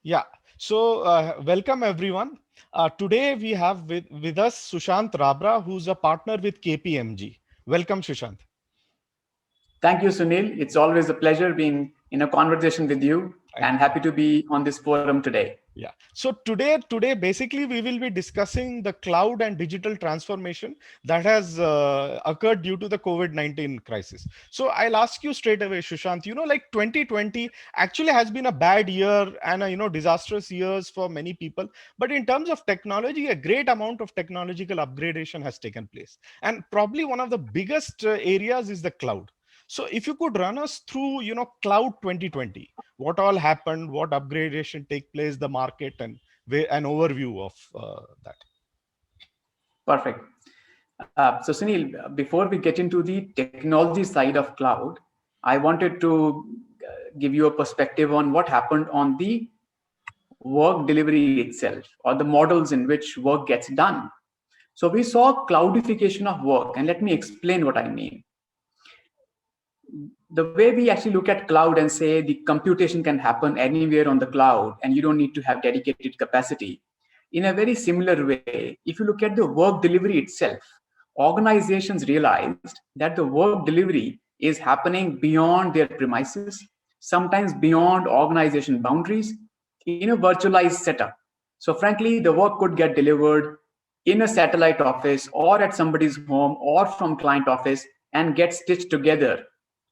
Yeah. So welcome everyone. Today we have with us Sushant Rabra, who's a partner with KPMG. Welcome, Sushant. Thank you, Sunil. It's always a pleasure being in a conversation with you Thank and you. happy to be on this forum today. Yeah. So today, basically, we will be discussing the cloud and digital transformation that has occurred due to the COVID-19 crisis. So I'll ask you straight away, Sushant. Like 2020 actually has been a bad year and disastrous years for many people. But in terms of technology, a great amount of technological upgradation has taken place, and probably one of the biggest areas is the cloud. So if you could run us through, cloud 2020, what all happened, what upgradation take place, the market, and an overview of that. Perfect. So, Sunil, before we get into the technology side of cloud, I wanted to give you a perspective on what happened on the work delivery itself or the models in which work gets done. So, we saw cloudification of work, and let me explain what I mean. The way we actually look at cloud and say the computation can happen anywhere on the cloud and you don't need to have dedicated capacity. In a very similar way, if you look at the work delivery itself, organizations realized that the work delivery is happening beyond their premises, sometimes beyond organization boundaries, in a virtualized setup. So, frankly, the work could get delivered in a satellite office or at somebody's home or from client office and get stitched together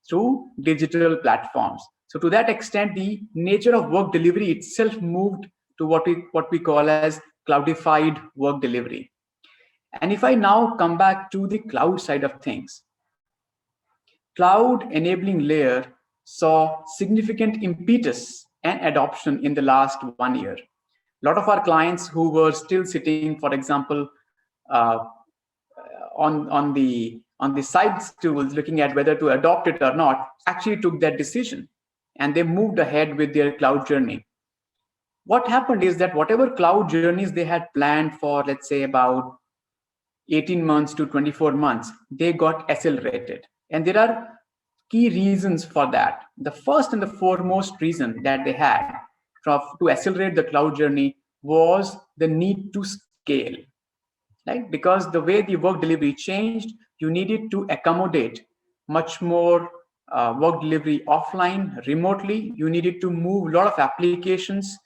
through digital platforms. So to that extent, the nature of work delivery itself moved to what we call as cloudified work delivery. And if I now come back to the cloud side of things, cloud enabling layer saw significant impetus and adoption in the last 1 year. A lot of our clients who were still sitting, for example, uh, on the side stools looking at whether to adopt it or not actually took that decision and they moved ahead with their cloud journey. What happened is that whatever cloud journeys they had planned for, let's say, about 18 months to 24 months, they got accelerated. And there are key reasons for that. The first and the foremost reason that they had to accelerate the cloud journey was the need to scale, right? Because the way the work delivery changed, you needed to accommodate much more work delivery offline, remotely. You needed to move a lot of applications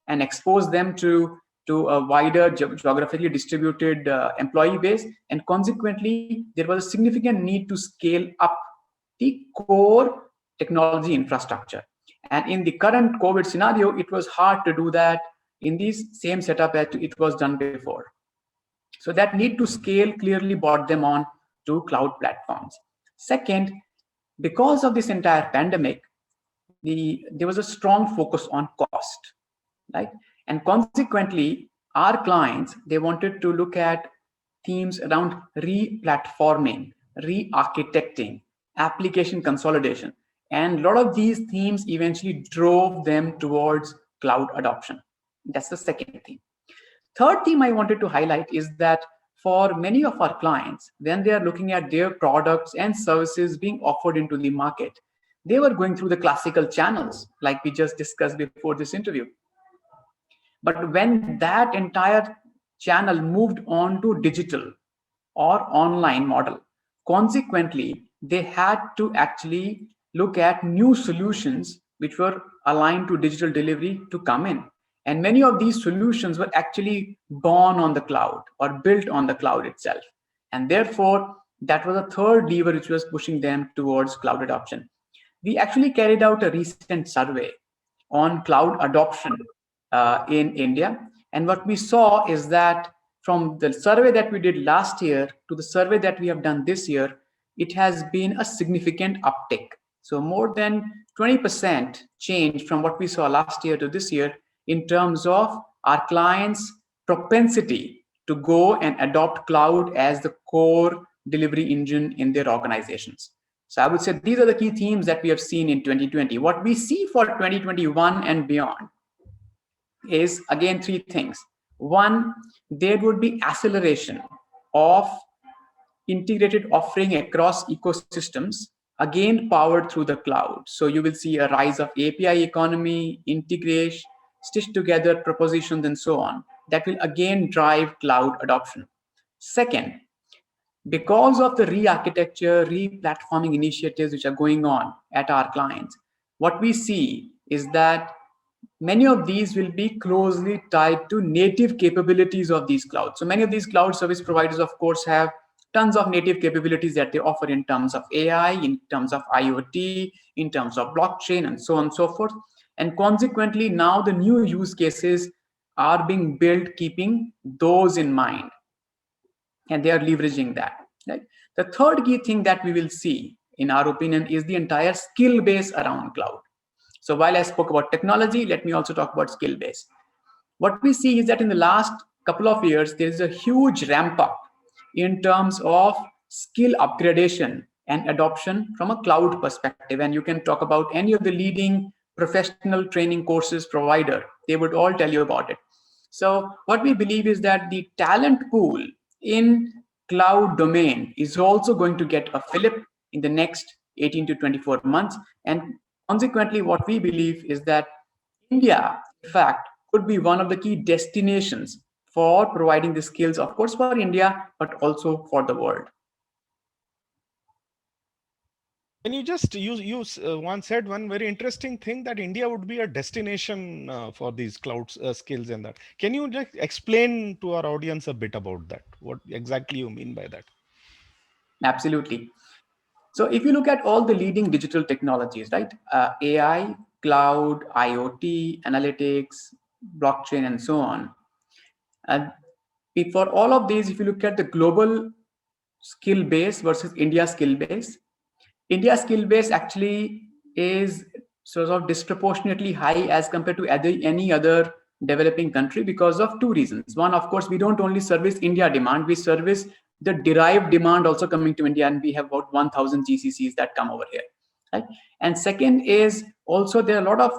and expose them to a wider geographically distributed employee base. And consequently, there was a significant need to scale up the core technology infrastructure. And in the current COVID scenario, it was hard to do that in this same setup as it was done before. So that need to scale clearly brought them on to cloud platforms. Second, because of this entire pandemic, there was a strong focus on cost, right? And consequently, our clients, they wanted to look at themes around re-platforming, re-architecting, application consolidation. And a lot of these themes eventually drove them towards cloud adoption. That's the second theme. Third theme I wanted to highlight is that for many of our clients, when they are looking at their products and services being offered into the market, they were going through the classical channels like we just discussed before this interview. But when that entire channel moved on to digital or online model, consequently, they had to actually look at new solutions which were aligned to digital delivery to come in. And many of these solutions were actually born on the cloud or built on the cloud itself. And therefore, that was a third lever which was pushing them towards cloud adoption. We actually carried out a recent survey on cloud adoption in India. And what we saw is that from the survey that we did last year to the survey that we have done this year, it has been a significant uptick. So more than 20% change from what we saw last year to this year in terms of our clients' propensity to go and adopt cloud as the core delivery engine in their organizations. So I would say these are the key themes that we have seen in 2020. What we see for 2021 and beyond is again three things. One, there would be acceleration of integrated offering across ecosystems, again powered through the cloud. So you will see a rise of API economy, integration, stitch together propositions and so on. That will again drive cloud adoption. Second, because of the re-architecture, re-platforming initiatives which are going on at our clients, what we see is that many of these will be closely tied to native capabilities of these clouds. So many of these cloud service providers, of course, have tons of native capabilities that they offer in terms of AI, in terms of IoT, in terms of blockchain, and so on and so forth. And consequently, now the new use cases are being built keeping those in mind, and they are leveraging that. Right? The third key thing that we will see, in our opinion, is the entire skill base around cloud. So while I spoke about technology, let me also talk about skill base. What we see is that in the last couple of years, there is a huge ramp up in terms of skill upgradation and adoption from a cloud perspective. And you can talk about any of the leading professional training courses provider. They would all tell you about it. So what we believe is that the talent pool in cloud domain is also going to get a fillip in the next 18 to 24 months. And consequently, what we believe is that India, in fact, could be one of the key destinations for providing the skills, of course, for India, but also for the world. And you just once said one very interesting thing, that India would be a destination for these cloud skills and that. Can you just explain to our audience a bit about that? What exactly you mean by that? Absolutely. So if you look at all the leading digital technologies, right? AI, cloud, IoT, analytics, blockchain, and so on. And for all of these, if you look at the global skill base versus India skill base, India skill base actually is sort of disproportionately high as compared to any other developing country because of two reasons. One, of course, we don't only service India demand, we service the derived demand also coming to India, and we have about 1,000 GCCs that come over here. Right? And second is also there are a lot of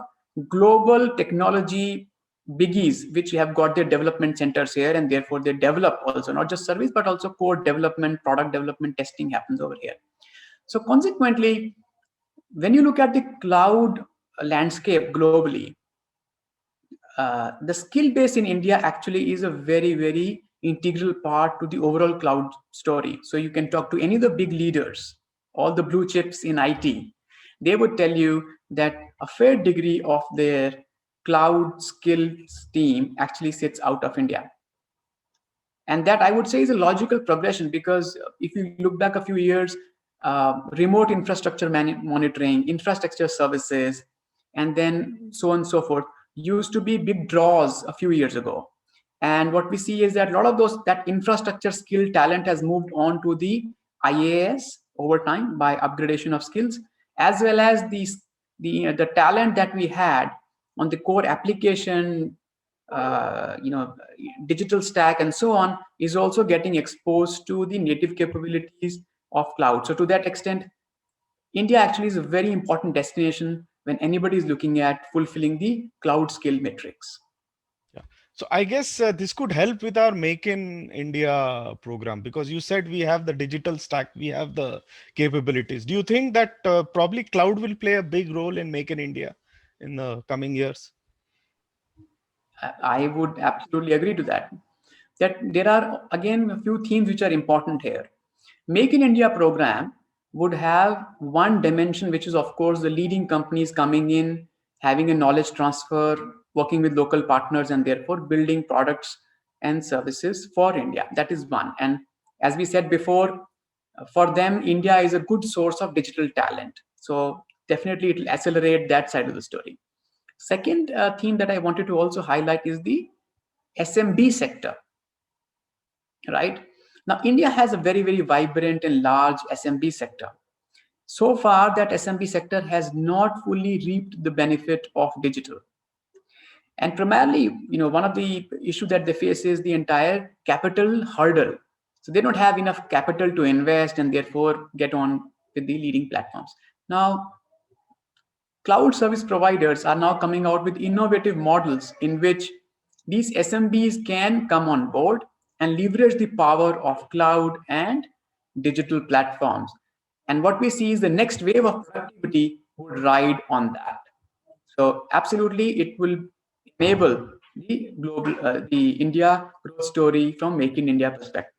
global technology biggies which have got their development centers here, and therefore they develop also not just service but also code development, product development, testing happens over here. So consequently, when you look at the cloud landscape globally, the skill base in India actually is a very, very integral part to the overall cloud story. So you can talk to any of the big leaders, all the blue chips in IT. They would tell you that a fair degree of their cloud skills team actually sits out of India. And that, I would say, is a logical progression, because if you look back a few years, remote infrastructure monitoring, infrastructure services, and then so on and so forth used to be big draws a few years ago. And what we see is that a lot of that infrastructure skill talent has moved on to the IaaS over time by upgradation of skills, as well as the talent that we had on the core application, digital stack and so on, is also getting exposed to the native capabilities of cloud. So to that extent, India actually is a very important destination when anybody is looking at fulfilling the cloud skill metrics. Yeah. So I guess this could help with our Make in India program, because you said we have the digital stack, we have the capabilities. Do you think that probably cloud will play a big role in Make in India in the coming years? I would absolutely agree to that. That there are again a few themes which are important here. Make in India program would have one dimension, which is of course the leading companies coming in, having a knowledge transfer, working with local partners, and therefore building products and services for India. That is one. And as we said before, for them, India is a good source of digital talent. So definitely it will accelerate that side of the story. Second theme that I wanted to also highlight is the SMB sector, right? Now, India has a very, very vibrant and large SMB sector. So far, that SMB sector has not fully reaped the benefit of digital. And primarily, one of the issues that they face is the entire capital hurdle. So they don't have enough capital to invest and therefore get on with the leading platforms. Now, cloud service providers are now coming out with innovative models in which these SMBs can come on board and leverage the power of cloud and digital platforms. And what we see is the next wave of productivity would ride on that. So absolutely, it will enable the global, the India growth story from Make in India perspective.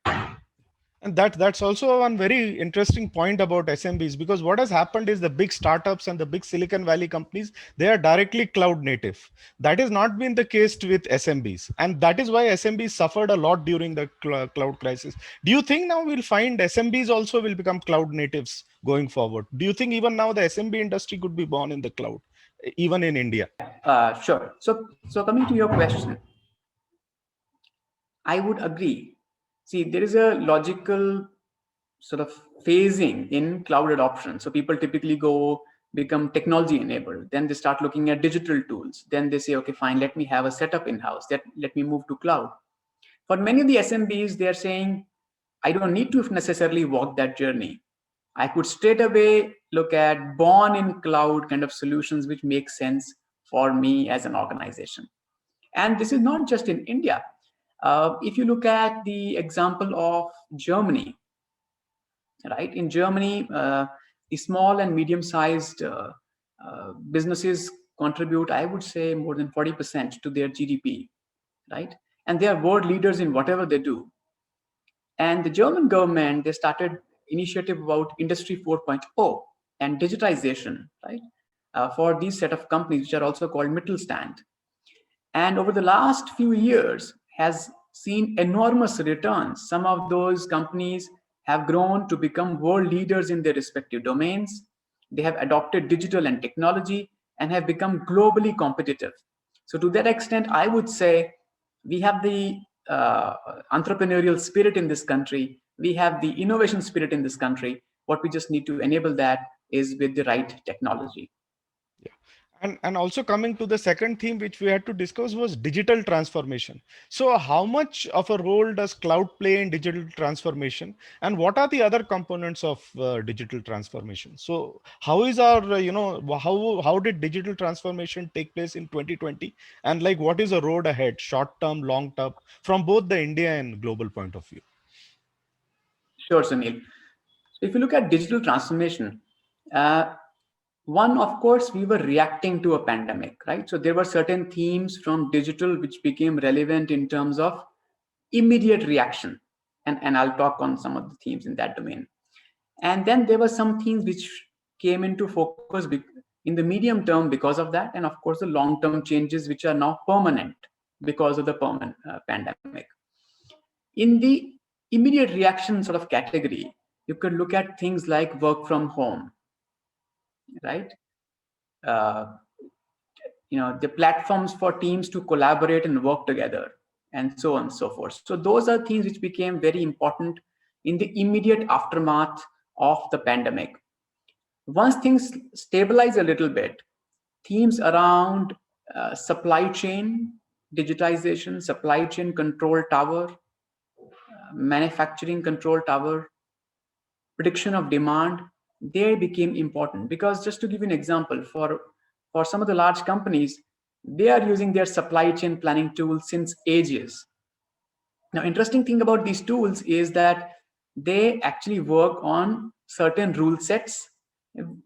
And that's also one very interesting point about SMBs, because what has happened is the big startups and the big Silicon Valley companies, they are directly cloud native. That has not been the case with SMBs, and that is why SMBs suffered a lot during the cloud crisis. Do you think now we'll find SMBs also will become cloud natives going forward? Do you think even now the SMB industry could be born in the cloud, even in India? Sure. So coming to your question, I would agree. See, there is a logical sort of phasing in cloud adoption. So people typically go become technology enabled. Then they start looking at digital tools. Then they say, okay, fine, let me have a setup in house. Let me move to cloud. For many of the SMBs, they are saying, I don't need to necessarily walk that journey. I could straight away look at born in cloud kind of solutions which make sense for me as an organization. And this is not just in India. If you look at the example of Germany, right? In Germany, the small and medium-sized businesses contribute, I would say, more than 40% to their GDP, right? And they are world leaders in whatever they do. And the German government, they started initiative about Industry 4.0 and digitization, right? For these set of companies, which are also called Mittelstand. And over the last few years has seen enormous returns. Some of those companies have grown to become world leaders in their respective domains. They have adopted digital and technology and have become globally competitive. So to that extent, I would say we have the entrepreneurial spirit in this country. We have the innovation spirit in this country. What we just need to enable that is with the right technology. Yeah. And also coming to the second theme which we had to discuss was digital transformation. So how much of a role does cloud play in digital transformation, and what are the other components of digital transformation? So how is our how did digital transformation take place in 2020, and like what is the road ahead, short term, long term, from both the India and global point of view? Sure, Sunil. So if you look at digital transformation, uh, one, of course, we were reacting to a pandemic, right? So there were certain themes from digital which became relevant in terms of immediate reaction. And I'll talk on some of the themes in that domain. And then there were some themes which came into focus in the medium term because of that. And of course, the long-term changes which are now permanent because of the pandemic. In the immediate reaction sort of category, you could look at things like work from home, right? Uh, the platforms for teams to collaborate and work together, and so on and so forth. So those are things which became very important in the immediate aftermath of the pandemic. Once things stabilize a little bit, themes around supply chain digitization, supply chain control tower, manufacturing control tower, prediction of demand, they became important. Because just to give you an example, for some of the large companies, they are using their supply chain planning tools since ages. Now, interesting thing about these tools is that they actually work on certain rule sets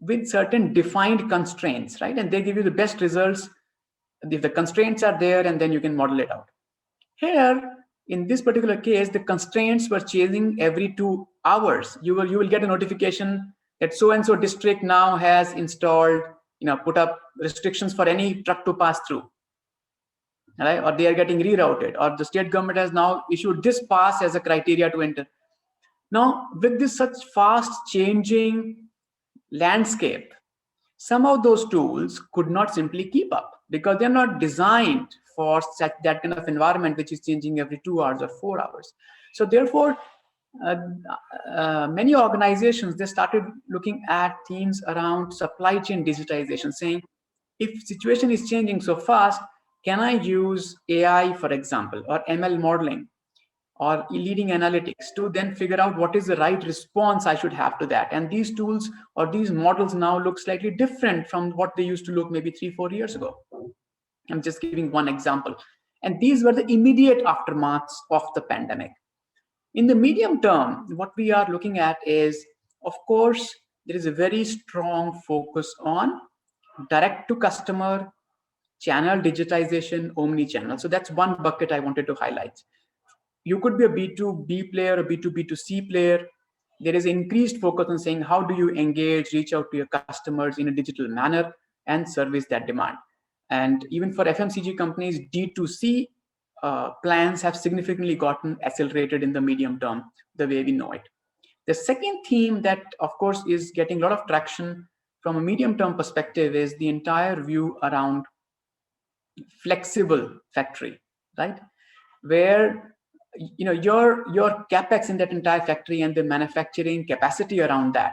with certain defined constraints, right? And they give you the best results if the constraints are there, and then you can model it out. Here, in this particular case, the constraints were changing every 2 hours. You will get a notification that so and so district now has installed, put up restrictions for any truck to pass through, right? Or they are getting rerouted, or the state government has now issued this pass as a criteria to enter. Now, with this such fast changing landscape, some of those tools could not simply keep up because they're not designed for that kind of environment which is changing every 2 hours or 4 hours. So therefore, many organizations, they started looking at themes around supply chain digitization, saying, if situation is changing so fast, can I use AI, for example, or ML modeling or leading analytics to then figure out what is the right response I should have to that? And these tools or these models now look slightly different from what they used to look maybe 3-4 years ago. I'm just giving one example. And these were the immediate aftermaths of the pandemic. In the medium term, what we are looking at is, of course, there is a very strong focus on direct to customer channel digitization, omni-channel. So that's one bucket I wanted to highlight. You could be a B2B player, a B2B2C player. There is increased focus on saying how do you engage, reach out to your customers in a digital manner and service that demand. And even for FMCG companies, D2C plans have significantly gotten accelerated in the medium term, the way we know it. The second theme that, of course, is getting a lot of traction from a medium term perspective is the entire view around flexible factory, right? Where your capex in that entire factory and the manufacturing capacity around that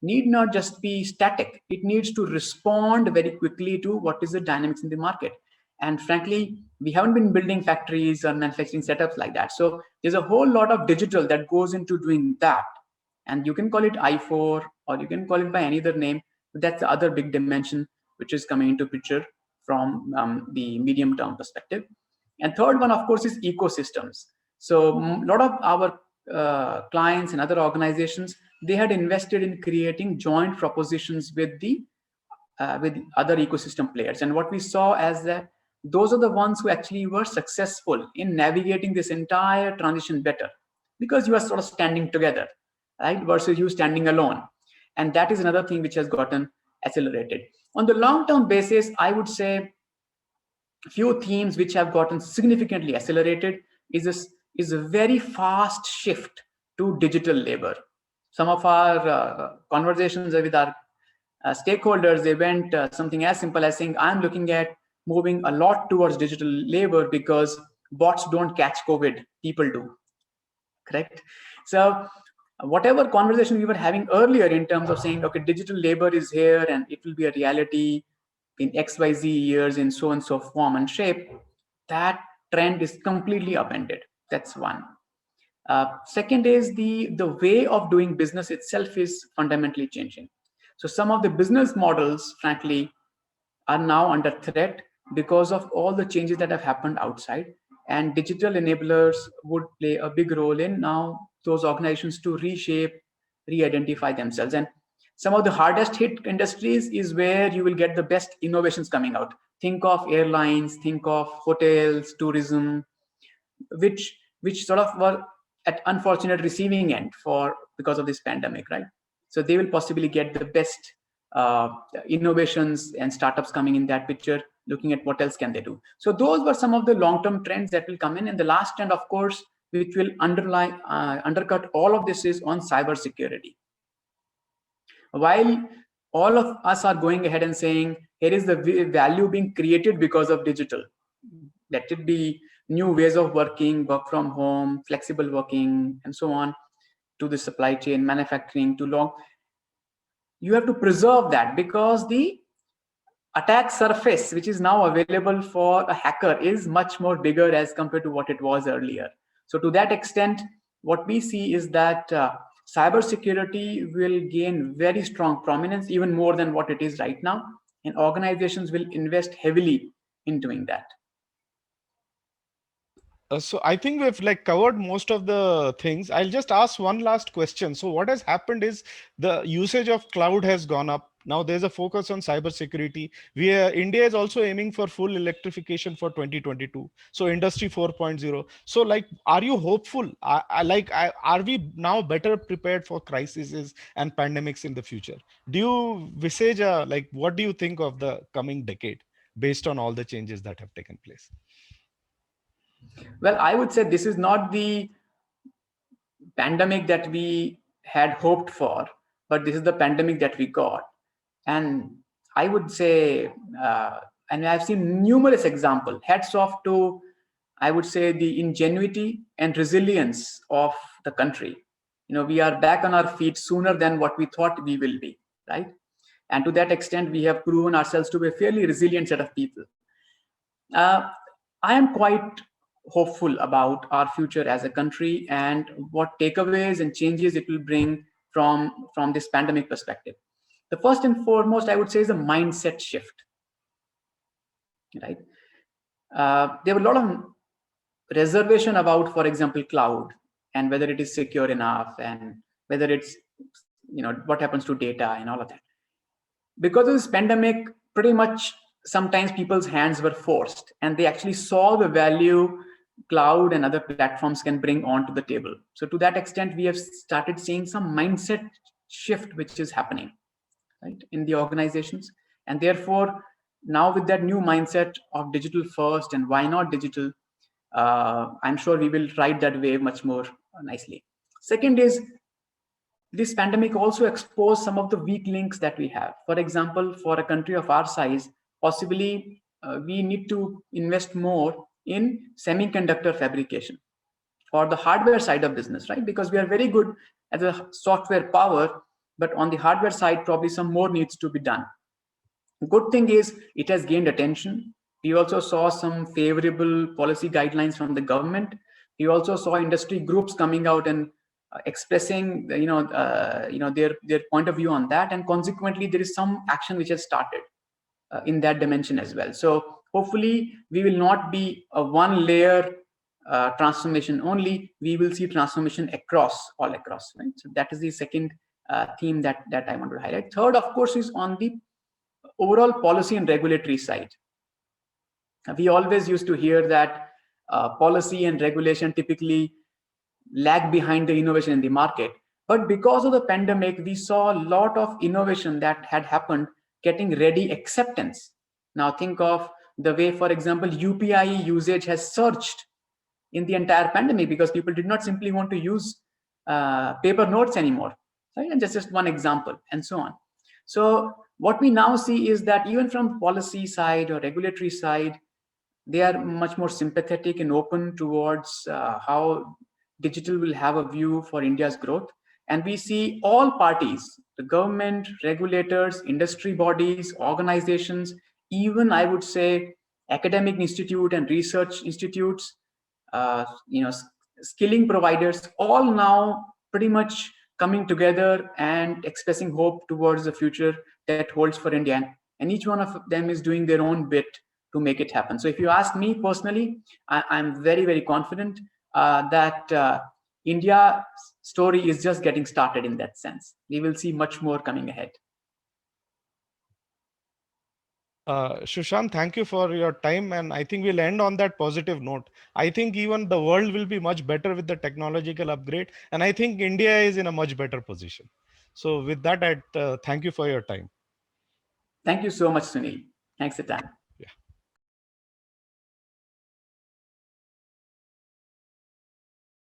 need not just be static. It needs to respond very quickly to what is the dynamics in the market. And frankly, we haven't been building factories or manufacturing setups like that. So there's a whole lot of digital that goes into doing that. And you can call it I4 or you can call it by any other name, but that's the other big dimension which is coming into picture from the medium term perspective. And third one, of course, is ecosystems. So a lot of our clients and other organizations, they had invested in creating joint propositions with the with other ecosystem players. And what we saw as that those are the ones who actually were successful in navigating this entire transition better, because you are sort of standing together, right? Versus you standing alone. And that is another thing which has gotten accelerated. On the long-term basis, I would say few themes which have gotten significantly accelerated is a very fast shift to digital labor. Some of our conversations with our stakeholders, they went something as simple as saying, I'm looking at moving a lot towards digital labor because bots don't catch COVID, people do, correct? So whatever conversation we were having earlier in terms of saying, okay, digital labor is here and it will be a reality in XYZ years in so and so form and shape, that trend is completely upended. That's one. Second is the way of doing business itself is fundamentally changing. So some of the business models, frankly, are now under threat because of all the changes that have happened outside. And digital enablers would play a big role in now those organizations to reshape, re-identify themselves. And some of the hardest hit industries is where you will get the best innovations coming out. Think of airlines, think of hotels, tourism, which sort of were at unfortunate receiving end for because of this pandemic, right? So they will possibly get the best innovations and startups coming in that picture, looking at what else can they do. So those were some of the long-term trends that will come in. And the last trend, of course, which will undercut all of this is on cybersecurity. While all of us are going ahead and saying, here is the value being created because of digital, let it be new ways of working, work from home, flexible working, and so on, to the supply chain, manufacturing, to long, you have to preserve that because the attack surface, which is now available for a hacker, is much more bigger as compared to what it was earlier. So to that extent, what we see is that cybersecurity will gain very strong prominence, even more than what it is right now, and organizations will invest heavily in doing that. So I think we've like covered most of the things. I'll just ask one last question. So what has happened is the usage of cloud has gone up. Now there's a focus on cybersecurity. India is also aiming for full electrification for 2022. So Industry 4.0. So like, are you hopeful? Are we now better prepared for crises and pandemics in the future? Do you visage like, what do you think of the coming decade based on all the changes that have taken place? Well, I would say this is not the pandemic that we had hoped for, but this is the pandemic that we got. And I would say, and I've seen numerous examples, hats off to, I would say, the ingenuity and resilience of the country. You know, we are back on our feet sooner than what we thought we will be, right? And to that extent, we have proven ourselves to be a fairly resilient set of people. I am quite hopeful about our future as a country and what takeaways and changes it will bring from this pandemic perspective. The first and foremost, I would say, is a mindset shift, right? There were a lot of reservation about, for example, cloud and whether it is secure enough and whether it's, what happens to data and all of that. Because of this pandemic, pretty much sometimes people's hands were forced, and they actually saw the value cloud and other platforms can bring onto the table. So to that extent, we have started seeing some mindset shift which is happening, right, in the organizations. And therefore, now with that new mindset of digital first and why not digital, I'm sure we will ride that wave much more nicely. Second is, this pandemic also exposed some of the weak links that we have. For example, for a country of our size, possibly we need to invest more in semiconductor fabrication for the hardware side of business, right? Because we are very good at the software power, but on the hardware side, probably some more needs to be done. Good thing is it has gained attention. We also saw some favorable policy guidelines from the government. We also saw industry groups coming out and expressing, their point of view on that, and consequently, there is some action which has started in that dimension as well. So hopefully, we will not be a one-layer transformation only. We will see transformation all across. Right. So that is the second theme that I want to highlight. Third, of course, is on the overall policy and regulatory side. We always used to hear that policy and regulation typically lag behind the innovation in the market. But because of the pandemic, we saw a lot of innovation that had happened getting ready acceptance. Now think of the way, for example, UPI usage has surged in the entire pandemic because people did not simply want to use paper notes anymore. Right? And just one example, and so on. So what we now see is that even from policy side or regulatory side, they are much more sympathetic and open towards how digital will have a view for India's growth. And we see all parties, the government, regulators, industry bodies, organizations, even I would say academic institute and research institutes, skilling providers, all now pretty much coming together and expressing hope towards the future that holds for India. And each one of them is doing their own bit to make it happen. So if you ask me personally, I'm very, very confident that India's story is just getting started in that sense. We will see much more coming ahead. Sushant, thank you for your time. And I think we'll end on that positive note. I think even the world will be much better with the technological upgrade. And I think India is in a much better position. So with that, I thank you for your time. Thank you so much, Sunil. Thanks for the time.